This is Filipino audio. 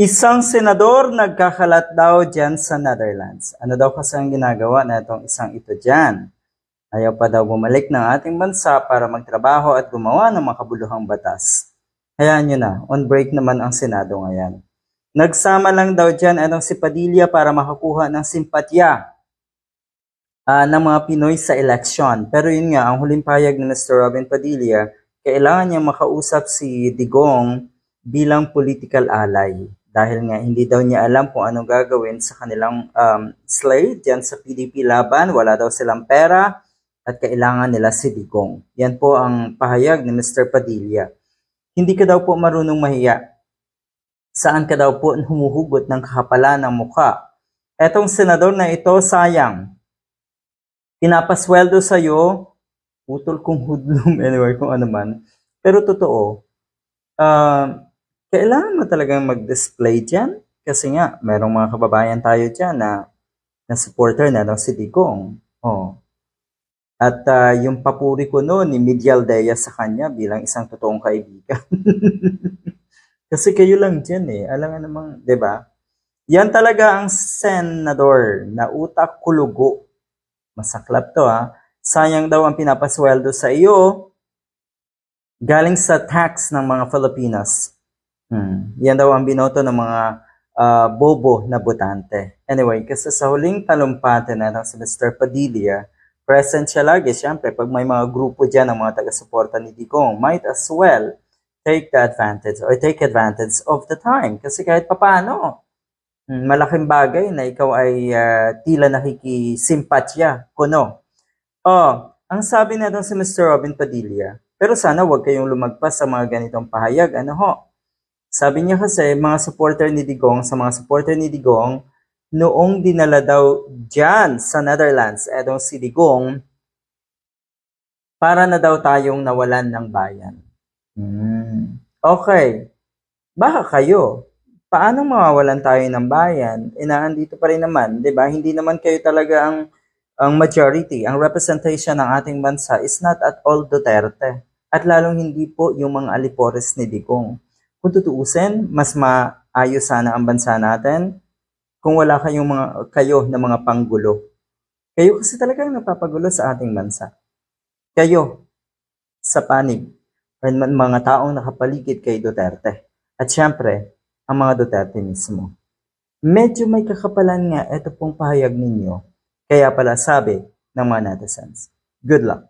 Isang senador nagkakalat daw dyan sa Netherlands. Ano daw kasi ang ginagawa na itong isang ito dyan? Ayaw pa daw bumalik ng ating bansa para magtrabaho at gumawa ng makabuluhang batas. Hayaan nyo na, on break naman ang Senado ngayon. Nagsama lang daw dyan anong si Padilla para makakuha ng simpatya ng mga Pinoy sa eleksyon. Pero yun nga, ang huling pahayag ni Mr. Robin Padilla, kailangan niya makausap si Digong bilang political ally. Dahil nga hindi daw niya alam kung anong gagawin sa kanilang slate dyan sa PDP laban. Wala daw silang pera at kailangan nila si Digong. Yan po ang pahayag ni Mr. Padilla. Hindi ka daw po marunong mahiya. Saan ka daw po humuhugot ng kakapalan ng mukha? Etong senador na ito, sayang. Pinapasweldo sa'yo, putol kong hudlum, anyway, kung ano man. Pero totoo, kailangan mo talagang mag-display dyan. Kasi nga, merong mga kababayan tayo dyan na supporter na daw si Digong. Oh. At yung papuri ko noon ni Midial Dea sa kanya bilang isang totoong kaibigan. Kasi kayo lang dyan eh. Alam nga namang, di ba? Yan talaga ang senador na utak kulugo. Masaklap to ha. Sayang daw ang pinapasweldo sa iyo galing sa tax ng mga Filipinos. Yan daw ang binoto ng mga bobo na botante. Anyway, kasi sa huling talumpati na si Mr. Padilla, present siya lagi. Siyempre, pag may mga grupo dyan ng mga taga-suporta ni Digong, might as well take advantage of the time. Kasi kahit papano, malaking bagay na ikaw ay tila nakikisimpatya kuno. Ang sabi na doon si Mr. Robin Padilla, pero sana wag kayong lumagpas sa mga ganitong pahayag. Ano ho? Sabi niya kasi, mga supporter ni Digong, noong dinala daw dyan sa Netherlands, etong si Digong, para na daw tayong nawalan ng bayan. Okay. Baka kayo, paano mawawalan tayo ng bayan? Inaandito pa rin naman, di ba? Hindi naman kayo talaga ang majority. Ang representation ng ating bansa is not at all Duterte. At lalong hindi po yung mga alipores ni Digong. Kung tutuusin, mas maayos sana ang bansa natin kung wala kayo na mga panggulo. Kayo kasi talagang napapagulo sa ating bansa. Kayo, sa panig, mga taong nakapaligid kay Duterte. At syempre, ang mga Duterte mismo. Medyo may kakapalan nga ito pong pahayag ninyo. Kaya pala sabi ng mga netizens. Good luck.